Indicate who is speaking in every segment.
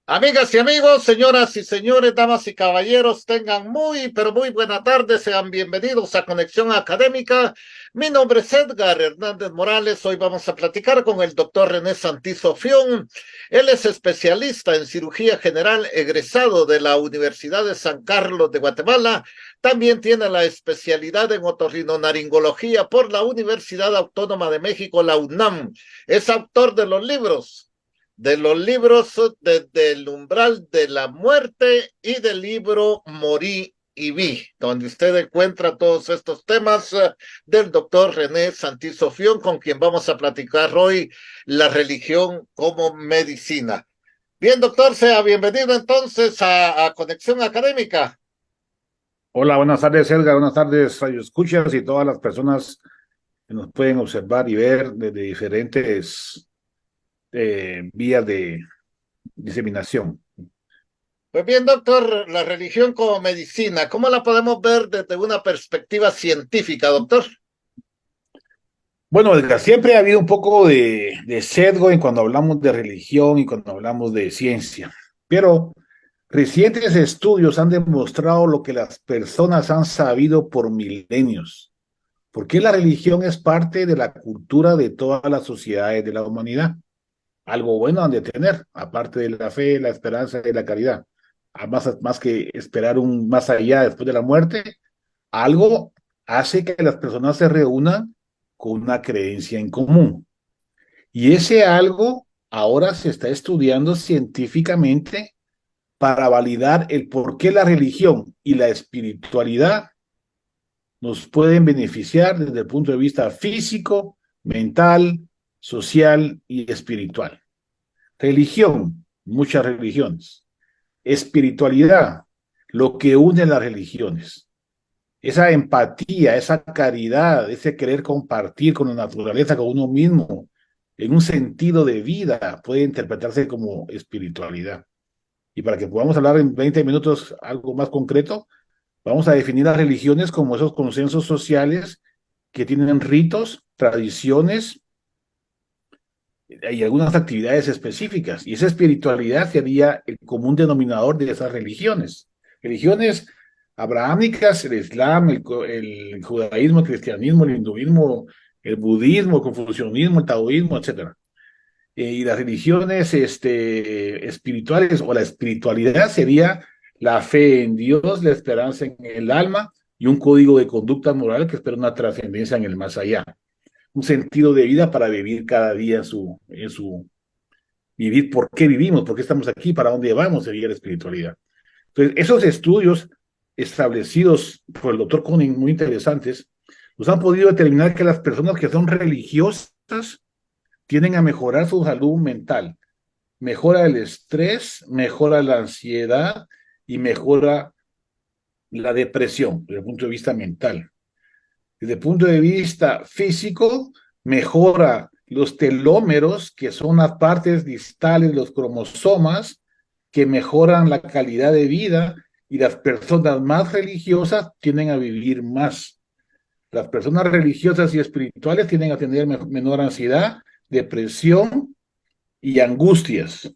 Speaker 1: Amigas y amigos, señoras y señores, damas y caballeros, tengan muy, pero muy buena tarde. Sean bienvenidos a Conexión Académica. Mi nombre es Edgar Hernández Morales. Hoy vamos a platicar con el doctor René Santizo Fión. Él es especialista en cirugía general, egresado de la Universidad de San Carlos de Guatemala. También tiene la especialidad en otorrinolaringología por la Universidad Autónoma de México, la UNAM. Es autor de los libros Desde el umbral de la muerte y del libro Morí y vi, donde usted encuentra todos estos temas del doctor René Santizo Fión, con quien vamos a platicar hoy la religión como medicina. Bien, doctor, sea bienvenido entonces a Conexión Académica.
Speaker 2: Hola, buenas tardes, Edgar. Buenas tardes, radioescuchas y todas las personas que nos pueden observar y ver desde diferentes vías de diseminación.
Speaker 1: Pues bien, doctor, la religión como medicina, ¿cómo la podemos ver desde una perspectiva científica, doctor?
Speaker 2: Bueno, Edgar, siempre ha habido un poco de sesgo en cuando hablamos de religión y cuando hablamos de ciencia, pero recientes estudios han demostrado lo que las personas han sabido por milenios, porque la religión es parte de la cultura de todas las sociedades de la humanidad. Algo bueno han de tener, aparte de la fe, la esperanza y la caridad. Más que esperar un más allá después de la muerte, algo hace que las personas se reúnan con una creencia en común. Y ese algo ahora se está estudiando científicamente para validar el por qué la religión y la espiritualidad nos pueden beneficiar desde el punto de vista físico, mental, social y espiritual. Religión, muchas religiones. Espiritualidad, lo que une las religiones. Esa empatía, esa caridad, ese querer compartir con la naturaleza, con uno mismo, en un sentido de vida, puede interpretarse como espiritualidad. Y para que podamos hablar en 20 minutos algo más concreto, vamos a definir las religiones como esos consensos sociales que tienen ritos, tradiciones, hay algunas actividades específicas y esa espiritualidad sería el común denominador de esas religiones. Religiones abrahámicas, el Islam, el judaísmo, el cristianismo, el hinduismo, el budismo, el confucianismo, el taoísmo, etcétera. Y las religiones espirituales o la espiritualidad sería la fe en Dios, la esperanza en el alma y un código de conducta moral que espera una trascendencia en el más allá, un sentido de vida para vivir cada día en su vivir, por qué vivimos, por qué estamos aquí, para dónde vamos, sería la espiritualidad. Entonces, esos estudios establecidos por el doctor Koenig, muy interesantes, nos han podido determinar que las personas que son religiosas tienden a mejorar su salud mental, mejora el estrés, mejora la ansiedad y mejora la depresión desde el punto de vista mental. Desde el punto de vista físico, mejora los telómeros, que son las partes distales de los cromosomas, que mejoran la calidad de vida, y las personas más religiosas tienden a vivir más. Las personas religiosas y espirituales tienden a tener menor ansiedad, depresión y angustias.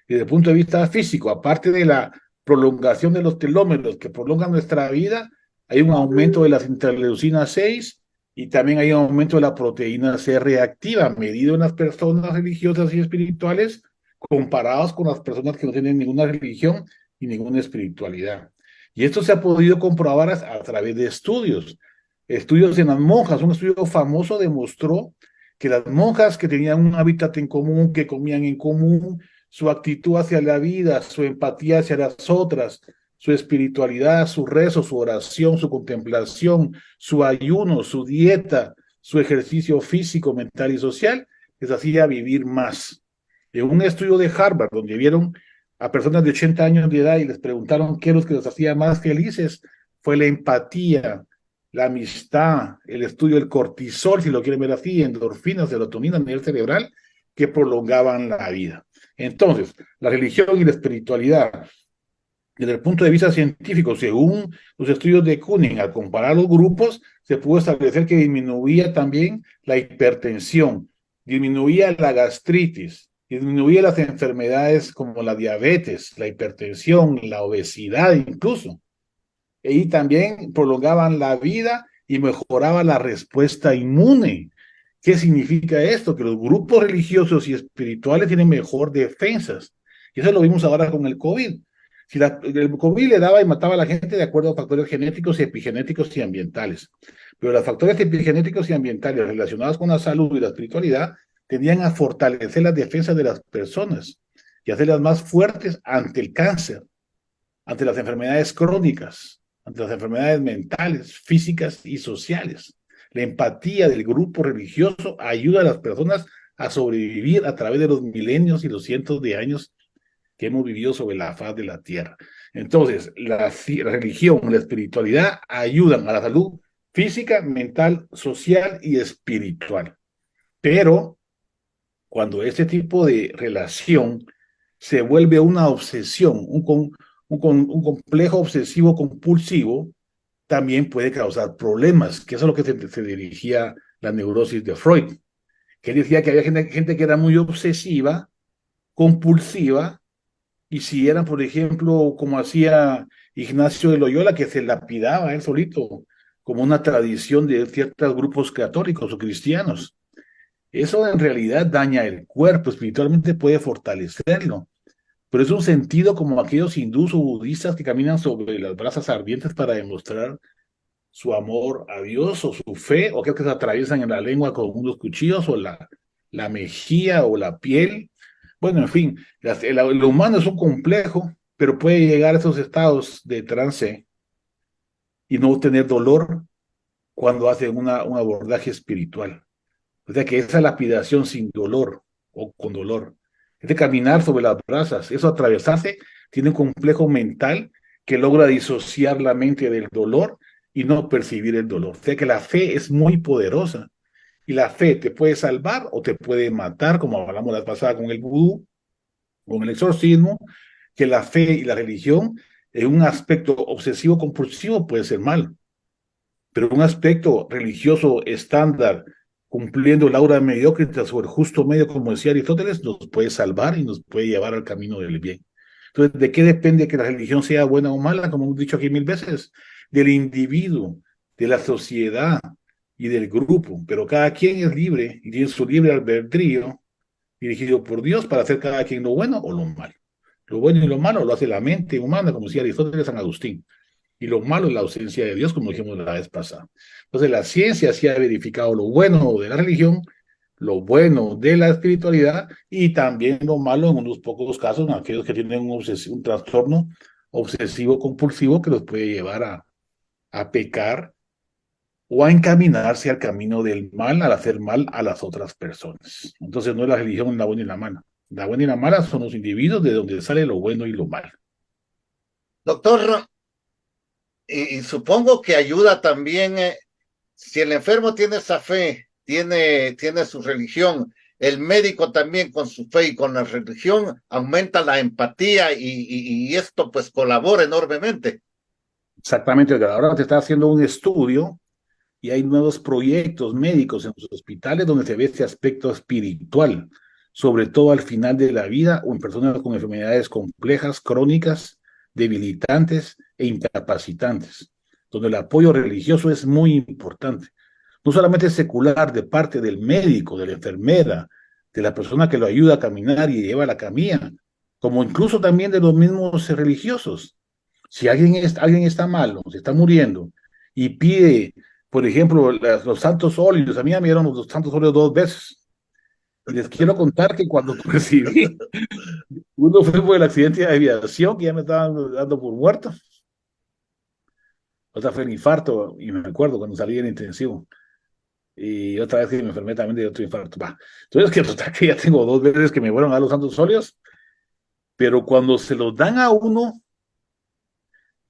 Speaker 2: Desde el punto de vista físico, aparte de la prolongación de los telómeros que prolongan nuestra vida, hay un aumento de las interleucina 6 y también hay un aumento de la proteína C reactiva, medido en las personas religiosas y espirituales, comparados con las personas que no tienen ninguna religión y ninguna espiritualidad. Y esto se ha podido comprobar a través de estudios. Estudios en las monjas. Un estudio famoso demostró que las monjas que tenían un hábitat en común, que comían en común, su actitud hacia la vida, su empatía hacia las otras, su espiritualidad, su rezo, su oración, su contemplación, su ayuno, su dieta, su ejercicio físico, mental y social, les hacía vivir más. En un estudio de Harvard, donde vieron a personas de 80 años de edad y les preguntaron qué es lo que los hacía más felices, fue la empatía, la amistad, el estudio del cortisol, si lo quieren ver así, endorfinas, serotonina a nivel cerebral, que prolongaban la vida. Entonces, la religión y la espiritualidad, desde el punto de vista científico, según los estudios de Koenig, al comparar los grupos, se pudo establecer que disminuía también la hipertensión, disminuía la gastritis, disminuía las enfermedades como la diabetes, la hipertensión, la obesidad incluso. Y también prolongaban la vida y mejoraba la respuesta inmune. ¿Qué significa esto? Que los grupos religiosos y espirituales tienen mejor defensas. Y eso lo vimos ahora con el COVID. Si el COVID le daba y mataba a la gente de acuerdo a factores genéticos y epigenéticos y ambientales. Pero los factores epigenéticos y ambientales relacionados con la salud y la espiritualidad tendían a fortalecer las defensas de las personas y hacerlas más fuertes ante el cáncer, ante las enfermedades crónicas, ante las enfermedades mentales, físicas y sociales. La empatía del grupo religioso ayuda a las personas a sobrevivir a través de los milenios y los cientos de años que hemos vivido sobre la faz de la tierra. Entonces, la religión, la espiritualidad ayudan a la salud física, mental, social y espiritual. Pero cuando este tipo de relación se vuelve una obsesión, un complejo obsesivo compulsivo, también puede causar problemas, que eso es lo que se dirigía la neurosis de Freud, que él decía que había gente que era muy obsesiva, compulsiva, y si eran, por ejemplo, como hacía Ignacio de Loyola, que se lapidaba él solito, como una tradición de ciertos grupos católicos o cristianos. Eso en realidad daña el cuerpo, espiritualmente puede fortalecerlo, pero es un sentido como aquellos hindús o budistas que caminan sobre las brasas ardientes para demostrar su amor a Dios o su fe, o aquellos que se atraviesan en la lengua con unos cuchillos o la mejilla o la piel. Bueno, en fin, lo humano es un complejo, pero puede llegar a esos estados de trance y no tener dolor cuando hace un abordaje espiritual. O sea que esa lapidación sin dolor o con dolor, es de caminar sobre las brasas, eso atravesarse, tiene un complejo mental que logra disociar la mente del dolor y no percibir el dolor. O sea que la fe es muy poderosa y la fe te puede salvar o te puede matar, como hablamos la pasada con el vudú, con el exorcismo, que la fe y la religión en un aspecto obsesivo compulsivo puede ser mal, pero un aspecto religioso estándar, cumpliendo la aura mediocre sobre el justo medio, como decía Aristóteles, nos puede salvar y nos puede llevar al camino del bien. Entonces, ¿de qué depende que la religión sea buena o mala? Como hemos dicho aquí mil veces, del individuo, de la sociedad y del grupo, pero cada quien es libre y tiene su libre albedrío dirigido por Dios para hacer cada quien lo bueno o lo malo. Lo bueno y lo malo lo hace la mente humana, como decía Aristóteles, San Agustín. Y lo malo es la ausencia de Dios, como dijimos la vez pasada. Entonces, la ciencia sí ha verificado lo bueno de la religión, lo bueno de la espiritualidad y también lo malo en unos pocos casos, en aquellos que tienen un trastorno obsesivo compulsivo que los puede llevar a pecar o a encaminarse al camino del mal, al hacer mal a las otras personas. Entonces, no es la religión la buena y la mala. La buena y la mala son los individuos de donde sale lo bueno y lo malo.
Speaker 1: Doctor, y supongo que ayuda también, si el enfermo tiene esa fe, tiene su religión, el médico también con su fe y con la religión aumenta la empatía y esto pues colabora enormemente.
Speaker 2: Exactamente, ahora te está haciendo un estudio y hay nuevos proyectos médicos en los hospitales donde se ve este aspecto espiritual, sobre todo al final de la vida o en personas con enfermedades complejas, crónicas, debilitantes e incapacitantes, donde el apoyo religioso es muy importante. No solamente secular de parte del médico, de la enfermera, de la persona que lo ayuda a caminar y lleva la camilla, como incluso también de los mismos religiosos. Si alguien está malo, se está muriendo y pide, por ejemplo, los santos óleos, a mí me dieron los santos óleos 2 veces. Y les quiero contar que cuando recibí, uno fue por el accidente de aviación, que ya me estaban dando por muerto. Otra fue el infarto, y me acuerdo cuando salí en intensivo. Y otra vez que me enfermé también de otro infarto. Bah. Entonces, que total que ya tengo 2 veces que me fueron a dar los santos óleos, pero cuando se los dan a uno,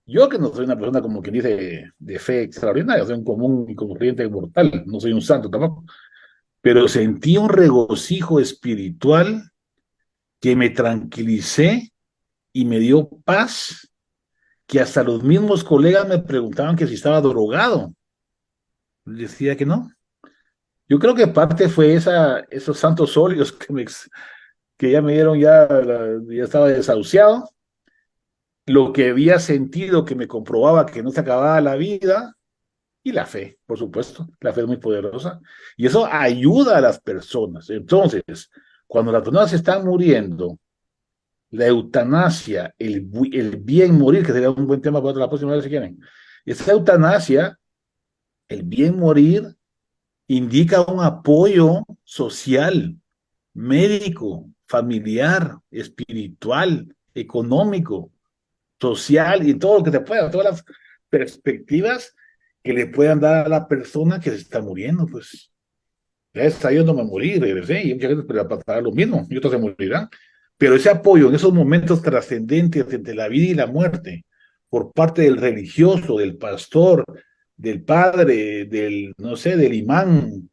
Speaker 2: yo que no soy una persona como quien dice de fe extraordinaria, soy un común y corriente mortal, no soy un santo tampoco, pero sentí un regocijo espiritual que me tranquilicé y me dio paz, que hasta los mismos colegas me preguntaban que si estaba drogado. Decía que no. Yo creo que parte fue esos santos óleos que ya me dieron, ya estaba desahuciado, lo que había sentido que me comprobaba que no se acababa la vida, y la fe, por supuesto, la fe es muy poderosa, y eso ayuda a las personas. Entonces, cuando las personas están muriendo, la eutanasia, el bien morir, que sería un buen tema para la próxima vez si quieren, esa eutanasia, el bien morir, indica un apoyo social, médico, familiar, espiritual, económico, social y todo lo que se pueda, todas las perspectivas que le puedan dar a la persona que se está muriendo, pues ya está yéndome a morir, regresé, y mucha gente pues, le pasará lo mismo, y otros se morirán. Pero ese apoyo en esos momentos trascendentes entre la vida y la muerte, por parte del religioso, del pastor, del padre, del, no sé, del imán,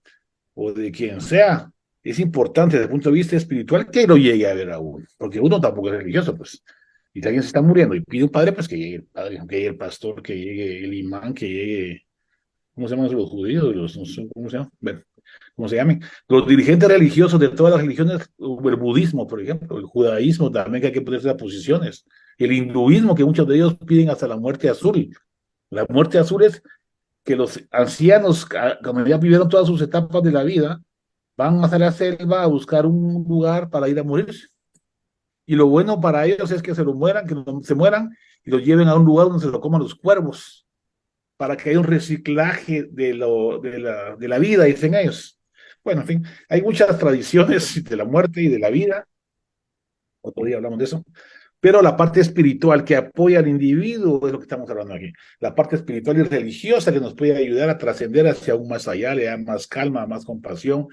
Speaker 2: o de quien sea, es importante desde el punto de vista espiritual que lo llegue a ver a uno, porque uno tampoco es religioso, pues. Y si alguien se está muriendo y pide un padre, pues que llegue el padre, que llegue el pastor, que llegue el imán, que llegue, ¿cómo se llaman los judíos? Los, no sé, ¿cómo se llaman? Bueno, ¿cómo se llamen? Los dirigentes religiosos de todas las religiones, el budismo, por ejemplo, el judaísmo también, que hay que ponerse las posiciones, el hinduismo, que muchos de ellos piden hasta la muerte azul. La muerte azul es que los ancianos, cuando ya vivieron todas sus etapas de la vida, van a la selva a buscar un lugar para ir a morirse. Y lo bueno para ellos es que se lo mueran, que no se mueran y los lleven a un lugar donde se lo coman los cuervos, para que haya un reciclaje de la vida, dicen ellos. Bueno, en fin, hay muchas tradiciones de la muerte y de la vida, otro día hablamos de eso, pero la parte espiritual que apoya al individuo es lo que estamos hablando aquí. La parte espiritual y religiosa que nos puede ayudar a trascender hacia aún más allá, le da más calma, más compasión.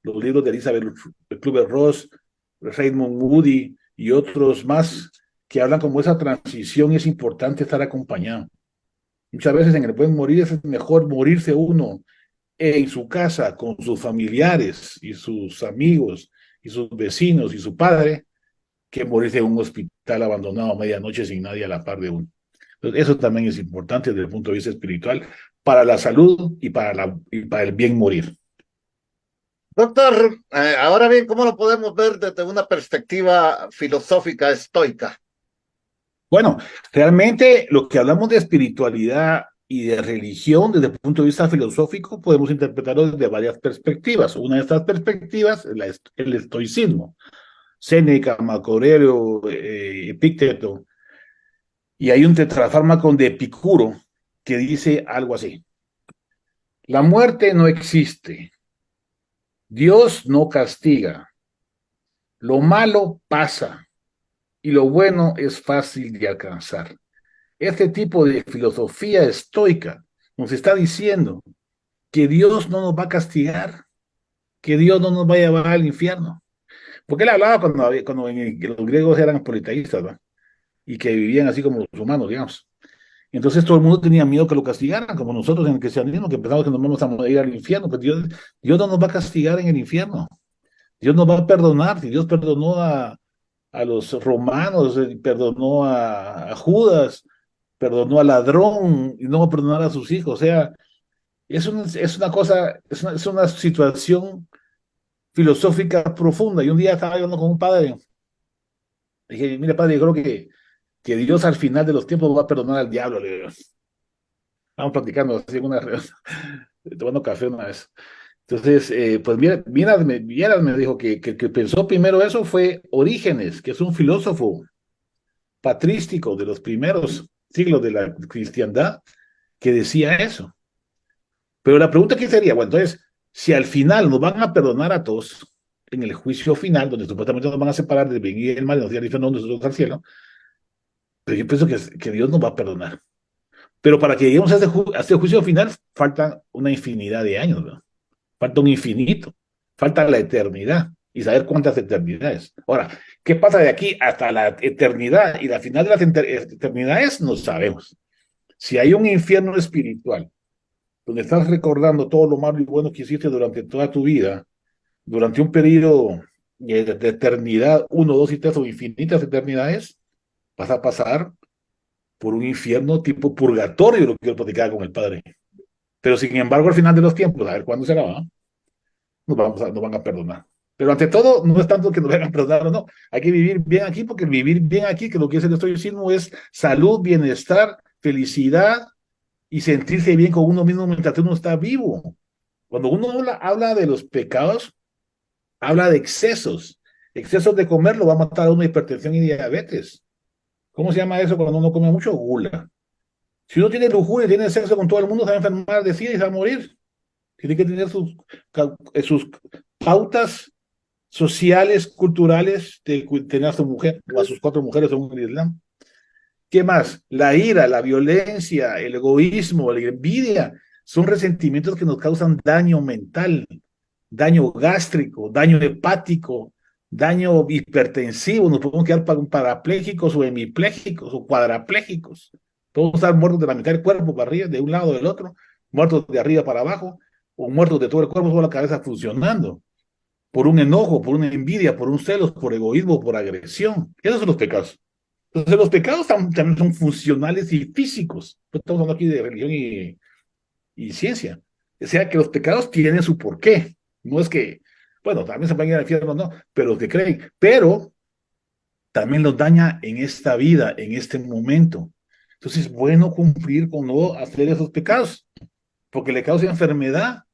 Speaker 2: Los libros de Elizabeth Kübler-Ross, Raymond Moody y otros más que hablan como esa transición, es importante estar acompañado. Muchas veces en el buen morir es mejor morirse uno en su casa con sus familiares y sus amigos y sus vecinos y su padre que morirse en un hospital abandonado a medianoche sin nadie a la par de uno. Entonces, eso también es importante desde el punto de vista espiritual para la salud y para el bien morir.
Speaker 1: Doctor, ahora bien, ¿cómo lo podemos ver desde una perspectiva filosófica estoica?
Speaker 2: Bueno, realmente lo que hablamos de espiritualidad y de religión desde el punto de vista filosófico podemos interpretarlo desde varias perspectivas. Una de estas perspectivas es el estoicismo. Séneca, Marco Aurelio, Epicteto, y hay un tetrafármaco de Epicuro que dice algo así: la muerte no existe, Dios no castiga, lo malo pasa y lo bueno es fácil de alcanzar. Este tipo de filosofía estoica nos está diciendo que Dios no nos va a castigar, que Dios no nos va a llevar al infierno. Porque él hablaba cuando los griegos eran politeístas, ¿va? Y que vivían así como los humanos, digamos. Entonces todo el mundo tenía miedo que lo castigaran, como nosotros en el cristianismo, que pensamos que nos vamos a ir al infierno. Pues Dios no nos va a castigar en el infierno. Dios nos va a perdonar. Si Dios perdonó a los romanos, perdonó a Judas, perdonó al ladrón y no va a perdonar a sus hijos. O sea, es una cosa, es una situación filosófica profunda. Y un día estaba hablando con un padre. Dije, mire, padre, yo creo que Dios al final de los tiempos va a perdonar al diablo. Le digo. Estamos platicando así en una reunión, tomando café una vez. Entonces, pues Vieras me dijo que pensó primero eso fue Orígenes, que es un filósofo patrístico de los primeros siglos de la cristiandad, que decía eso. Pero la pregunta que sería, bueno, entonces, si al final nos van a perdonar a todos, en el juicio final, donde supuestamente nos van a separar del bien y del mal, y nos van a ir nosotros al cielo, pero yo pienso que Dios nos va a perdonar. Pero para que lleguemos a ese juicio final, falta una infinidad de años, ¿no? Falta un infinito, falta la eternidad y saber cuántas eternidades. Ahora, ¿qué pasa de aquí hasta la eternidad y la final de las eternidades? No sabemos. Si hay un infierno espiritual, donde estás recordando todo lo malo y bueno que hiciste durante toda tu vida, durante un periodo de eternidad, uno, dos y tres o infinitas eternidades, vas a pasar por un infierno tipo purgatorio, lo que yo platicaba con el padre. Pero sin embargo, al final de los tiempos, a ver cuándo será, ¿no? Nos van a perdonar. Pero ante todo, no es tanto que nos hagan perdonar o no. Hay que vivir bien aquí, porque vivir bien aquí, que lo que es el estoicismo es salud, bienestar, felicidad y sentirse bien con uno mismo mientras uno está vivo. Cuando uno habla de los pecados, habla de excesos. Excesos de comer lo va a matar a uno hipertensión y diabetes. ¿Cómo se llama eso cuando uno come mucho? Gula. Si uno tiene lujuria, tiene sexo con todo el mundo, se va a enfermar de sida y se va a morir. Tiene que tener sus pautas sociales, culturales, de tener a su mujer o a sus 4 mujeres según el Islam. ¿Qué más? La ira, la violencia, el egoísmo, la envidia, son resentimientos que nos causan daño mental, daño gástrico, daño hepático, daño hipertensivo. Nos podemos quedar parapléjicos o hemipléjicos o cuadraplégicos. Podemos estar muertos de la mitad del cuerpo para arriba, de un lado o del otro, muertos de arriba para abajo, o muertos de todo el cuerpo, solo la cabeza funcionando por un enojo, por una envidia, por un celos, por egoísmo, por agresión. Esos son los pecados. Entonces, los pecados también son funcionales y físicos. No estamos hablando aquí de religión y ciencia. O sea, que los pecados tienen su porqué. No es que, bueno, también se van a ir al infierno, no, pero los que creen. Pero también los daña en esta vida, en este momento. Entonces, es bueno cumplir con no hacer esos pecados, porque le causa enfermedad,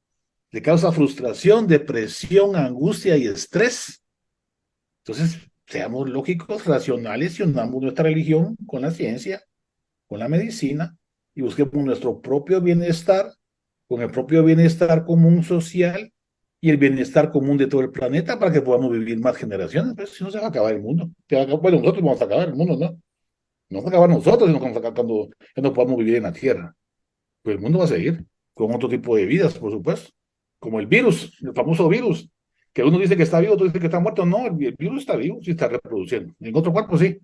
Speaker 2: le causa frustración, depresión, angustia y estrés. Entonces, seamos lógicos, racionales y unamos nuestra religión con la ciencia, con la medicina y busquemos nuestro propio bienestar, con el propio bienestar común social y el bienestar común de todo el planeta para que podamos vivir más generaciones. Pues si no se va a acabar el mundo. Bueno, nosotros vamos a acabar el mundo, ¿no? No vamos a acabar nosotros, sino vamos a acabar cuando ya no podamos vivir en la Tierra. Pues el mundo va a seguir con otro tipo de vidas, por supuesto, como el virus, el famoso virus, que uno dice que está vivo, otro dice que está muerto. No, el virus está vivo, sí está reproduciendo. En otro cuerpo, sí.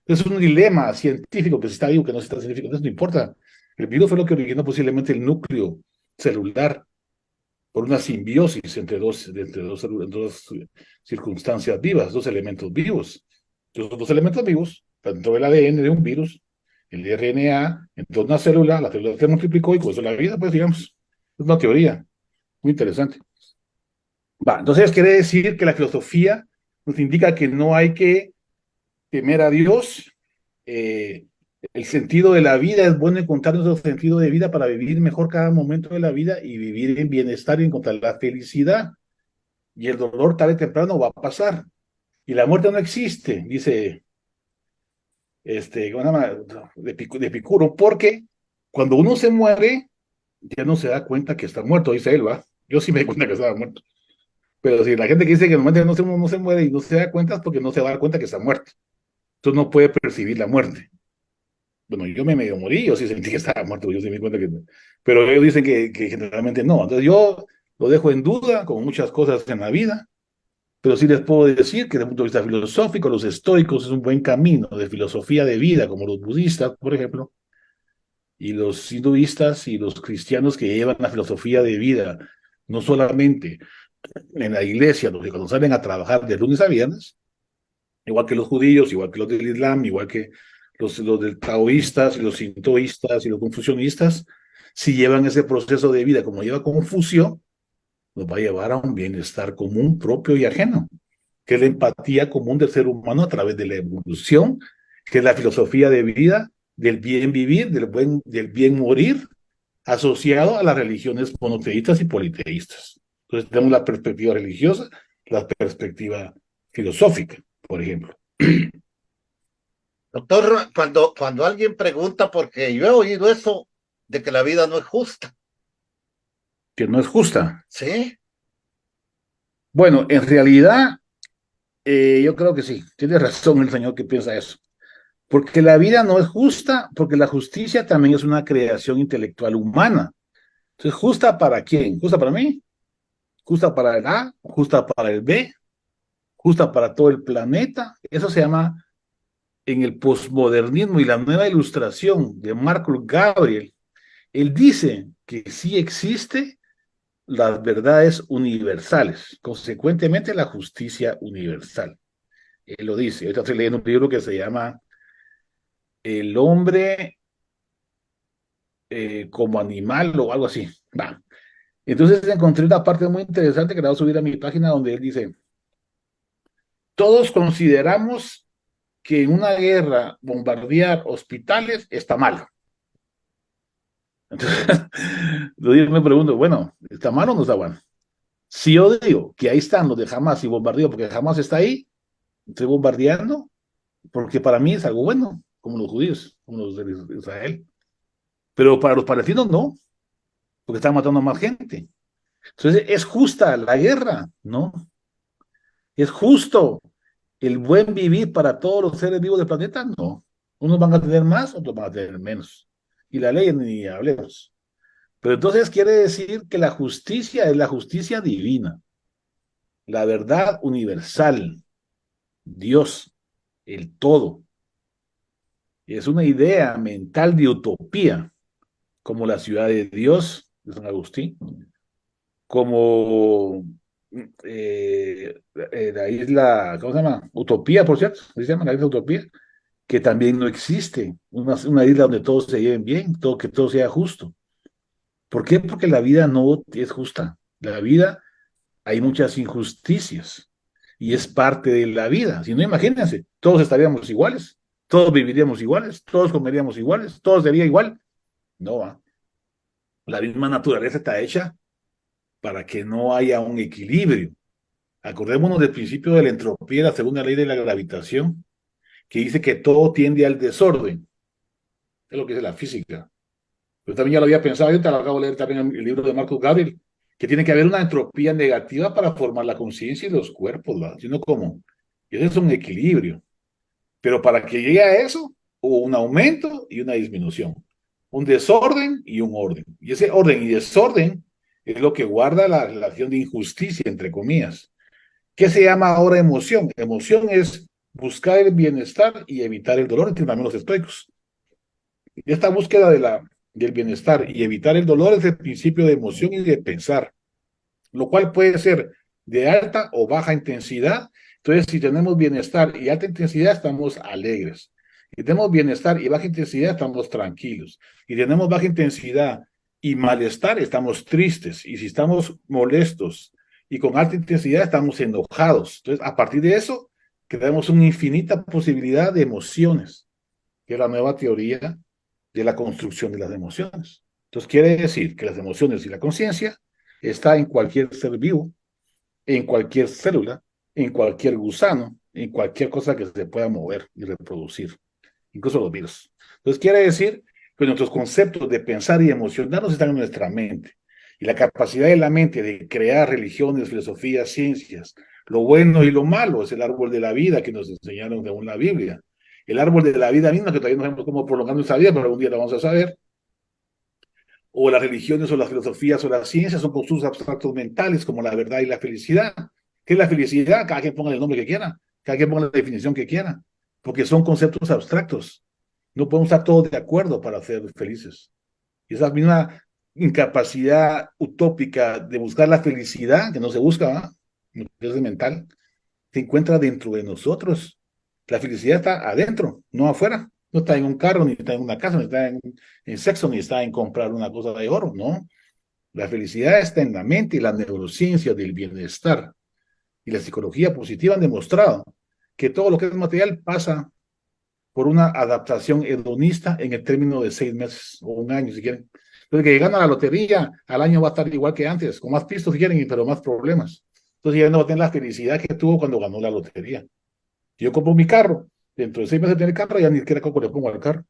Speaker 2: Es un dilema científico que si está vivo, que no está científico, eso no importa. El virus fue lo que originó posiblemente el núcleo celular por una simbiosis entre dos circunstancias vivas, dos elementos vivos. Entonces, dos elementos vivos, tanto el ADN de un virus, el RNA, entonces una célula, la célula se multiplicó y con eso la vida, pues digamos, es una teoría muy interesante. Va, entonces quiere decir que la filosofía nos indica que no hay que temer a Dios, eh, el sentido de la vida, es bueno encontrar nuestro sentido de vida para vivir mejor cada momento de la vida y vivir en bienestar y encontrar la felicidad. Y el dolor tarde o temprano va a pasar. Y la muerte no existe, dice ¿cómo se llama? De Epicuro, porque cuando uno se muere, ya no se da cuenta que está muerto, dice él, ¿va? Yo sí me di cuenta que estaba muerto. Pero si la gente que dice que normalmente no se muere y no se da cuenta es porque no se va a dar cuenta que está muerto. Entonces no puede percibir la muerte. Bueno, yo me medio morí, yo sí sentí que estaba muerto, yo sí me di cuenta que... Pero ellos dicen que generalmente no. Entonces yo lo dejo en duda, como muchas cosas en la vida, pero sí les puedo decir que desde el punto de vista filosófico, los estoicos es un buen camino de filosofía de vida, como los budistas, por ejemplo, y los hinduistas y los cristianos que llevan la filosofía de vida, no solamente en la iglesia, los que cuando salen a trabajar de lunes a viernes, igual que los judíos, igual que los del Islam, igual que los del taoístas y los sintoístas y los confucionistas, si llevan ese proceso de vida como lleva Confucio, nos va a llevar a un bienestar común, propio y ajeno, que es la empatía común del ser humano a través de la evolución, que es la filosofía de vida, del bien vivir, del bien morir, asociado a las religiones monoteístas y politeístas. Entonces tenemos la perspectiva religiosa, la perspectiva filosófica, por ejemplo.
Speaker 1: Doctor, cuando alguien pregunta, porque yo he oído eso de que la vida no es justa,
Speaker 2: Que no es justa.
Speaker 1: ¿sí?
Speaker 2: Bueno, en realidad, yo creo que sí, tiene razón el señor que piensa eso. Porque la vida no es justa, porque la justicia también es una creación intelectual humana. Entonces, ¿justa para quién? ¿Justa para mí? ¿Justa para el A? ¿Justa para el B? ¿Justa para todo el planeta? Eso se llama en el posmodernismo y la nueva ilustración de Marco Gabriel. Él dice que sí existe las verdades universales, consecuentemente la justicia universal. Él lo dice. Ahorita estoy leyendo un libro que se llama El hombre como animal o algo así. Va. Entonces encontré una parte muy interesante que la voy a subir a mi página donde él dice, Todos consideramos que en una guerra bombardear hospitales está mal. Entonces, yo me pregunto, bueno, ¿está mal o no está mal? Si yo digo que ahí están los de Hamas y bombardeo porque Hamas está ahí, estoy bombardeando, porque para mí es algo bueno, como los judíos, como los de Israel. Pero para los palestinos no, porque están matando a más gente. Entonces, ¿es justa la guerra? No. ¿Es justo el buen vivir para todos los seres vivos del planeta? No. Unos van a tener más, otros van a tener menos. Y la ley ni hablemos. Pero entonces quiere decir que la justicia es la justicia divina, la verdad universal, Dios, el todo. Es una idea mental de utopía, como la ciudad de Dios, de San Agustín, como la isla, ¿cómo se llama? Utopía, por cierto, se llama la isla Utopía, que también no existe, una isla donde todos se lleven bien, todo, que todo sea justo. ¿Por qué? Porque la vida no es justa. La vida, hay muchas injusticias y es parte de la vida. Si no, imagínense, todos estaríamos iguales, todos viviríamos iguales, todos comeríamos iguales, todos sería igual. No va. La misma naturaleza está hecha para que no haya un equilibrio. Acordémonos del principio de la entropía, la segunda ley de la gravitación, que dice que todo tiende al desorden. Es lo que dice la física. Yo también ya lo había pensado, yo te lo acabo de leer también en el libro de Marcus Gabriel, que tiene que haber una entropía negativa para formar la conciencia y los cuerpos, ¿verdad? Sino como, y eso es un equilibrio. Pero para que llegue a eso, hubo un aumento y una disminución, un desorden y un orden. Y ese orden y desorden es lo que guarda la relación de injusticia, entre comillas. ¿Qué se llama ahora emoción? Emoción es buscar el bienestar y evitar el dolor, entre también los estoicos. Y esta búsqueda del bienestar y evitar el dolor es el principio de emoción y de pensar, lo cual puede ser de alta o baja intensidad. Entonces, si tenemos bienestar y alta intensidad, estamos alegres. Si tenemos bienestar y baja intensidad, estamos tranquilos. Y tenemos baja intensidad y malestar, estamos tristes. Y si estamos molestos y con alta intensidad, estamos enojados. Entonces, a partir de eso, creamos una infinita posibilidad de emociones, que es la nueva teoría de la construcción de las emociones. Entonces, quiere decir que las emociones y la conciencia está en cualquier ser vivo, en cualquier célula, en cualquier gusano, en cualquier cosa que se pueda mover y reproducir, incluso los virus. Entonces quiere decir que nuestros conceptos de pensar y emocionarnos están en nuestra mente. Y la capacidad de la mente de crear religiones, filosofías, ciencias, lo bueno y lo malo es el árbol de la vida que nos enseñaron según la Biblia. El árbol de la vida misma, que todavía no sabemos cómo prolongar nuestra vida, pero algún día lo vamos a saber, o las religiones o las filosofías o las ciencias son constructos abstractos mentales como la verdad y la felicidad. ¿Qué es la felicidad? Cada quien ponga el nombre que quiera, cada quien ponga la definición que quiera, porque son conceptos abstractos. No podemos estar todos de acuerdo para ser felices. Y esa misma incapacidad utópica de buscar la felicidad, que no se busca, ¿eh? Es mental, se encuentra dentro de nosotros. La felicidad está adentro, no afuera. No está en un carro, ni está en una casa, ni está en sexo, ni está en comprar una cosa de oro, no. La felicidad está en la mente y la neurociencia del bienestar y la psicología positiva han demostrado que todo lo que es material pasa por una adaptación hedonista en el término de 6 meses o un año, si quieren. Entonces, que gana la lotería, al año va a estar igual que antes, con más pistos, si quieren, pero más problemas. Entonces, ya no va a tener la felicidad que tuvo cuando ganó la lotería. Yo compro mi carro, dentro de 6 meses de tener carro, ya ni siquiera cómo le pongo al carro.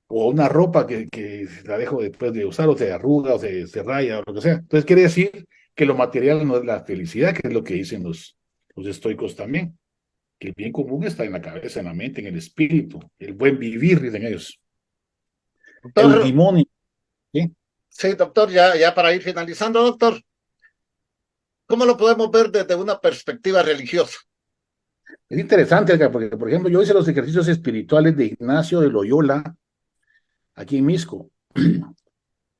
Speaker 2: O una ropa que la dejo después de usar, o se arruga, o se raya, o lo que sea. Entonces, quiere decir que lo material no es la felicidad, que es lo que dicen los estoicos también. Que el bien común está en la cabeza, en la mente, en el espíritu, el buen vivir, dicen ellos.
Speaker 1: Doctor,
Speaker 2: Eudimonio, ¿sí?
Speaker 1: sí, doctor, ya para ir finalizando, doctor, ¿cómo lo podemos ver desde una perspectiva religiosa?
Speaker 2: Es interesante, Edgar, porque, por ejemplo, yo hice los ejercicios espirituales de Ignacio de Loyola, aquí en Misco,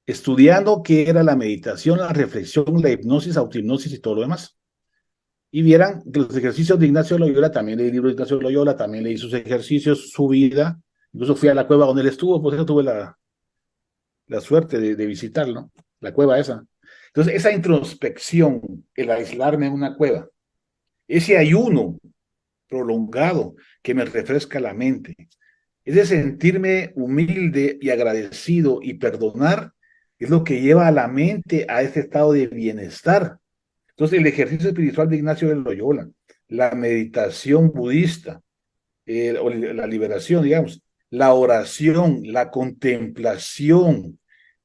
Speaker 2: estudiando qué era la meditación, la reflexión, la hipnosis, autohipnosis y todo lo demás. Y vieran que los ejercicios de Ignacio de Loyola, también leí el libro de Ignacio de Loyola, también leí sus ejercicios, su vida, incluso fui a la cueva donde él estuvo, por eso tuve la suerte de visitarlo, la cueva esa. Entonces, esa introspección, el aislarme en una cueva, ese ayuno prolongado que me refresca la mente. Es de sentirme humilde y agradecido y perdonar es lo que lleva a la mente a ese estado de bienestar. Entonces, el ejercicio espiritual de Ignacio de Loyola, la meditación budista, o la liberación, digamos, la oración, la contemplación,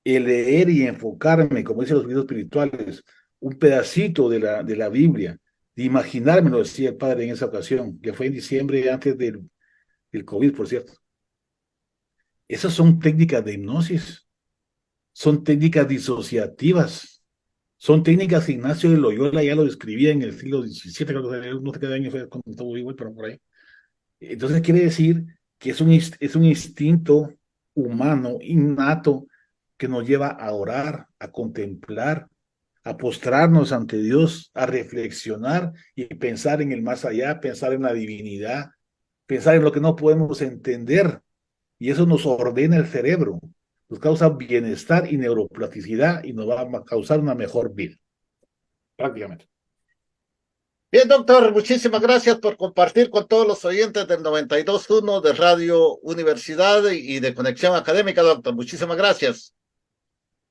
Speaker 2: el leer y enfocarme, como dicen los libros espirituales, un pedacito de la Biblia, de imaginarme, lo decía el padre en esa ocasión, que fue en diciembre antes del COVID, por cierto. Esas son técnicas de hipnosis, son técnicas disociativas, son técnicas que Ignacio de Loyola ya lo describía en el siglo XVII, creo que no sé qué año fue cuando estuvo vivo, pero por ahí. Entonces quiere decir que es un instinto humano innato que nos lleva a orar, a contemplar, a postrarnos ante Dios, a reflexionar y pensar en el más allá, pensar en la divinidad, pensar en lo que no podemos entender. Y eso nos ordena el cerebro, nos causa bienestar y neuroplasticidad y nos va a causar una mejor vida, prácticamente.
Speaker 1: Bien, doctor, muchísimas gracias por compartir con todos los oyentes del 92.1 de Radio Universidad y de Conexión Académica, doctor. Muchísimas gracias.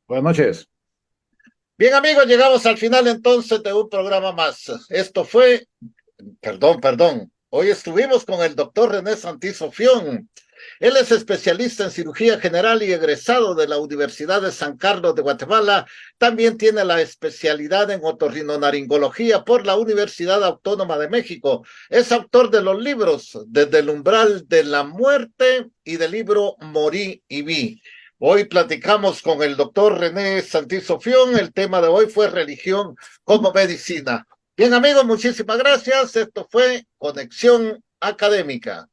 Speaker 2: Buenas noches.
Speaker 1: Bien, amigos, llegamos al final entonces de un programa más. Esto fue, perdón. Hoy estuvimos con el doctor René Santizo Fión. Él es especialista en cirugía general y egresado de la Universidad de San Carlos de Guatemala. También tiene la especialidad en otorrinolaringología por la Universidad Autónoma de México. Es autor de los libros Desde el umbral de la muerte y del libro Morí y vi. Hoy platicamos con el doctor René Santizo Fión. El tema de hoy fue religión como medicina. Bien, amigos, muchísimas gracias. Esto fue Conexión Académica.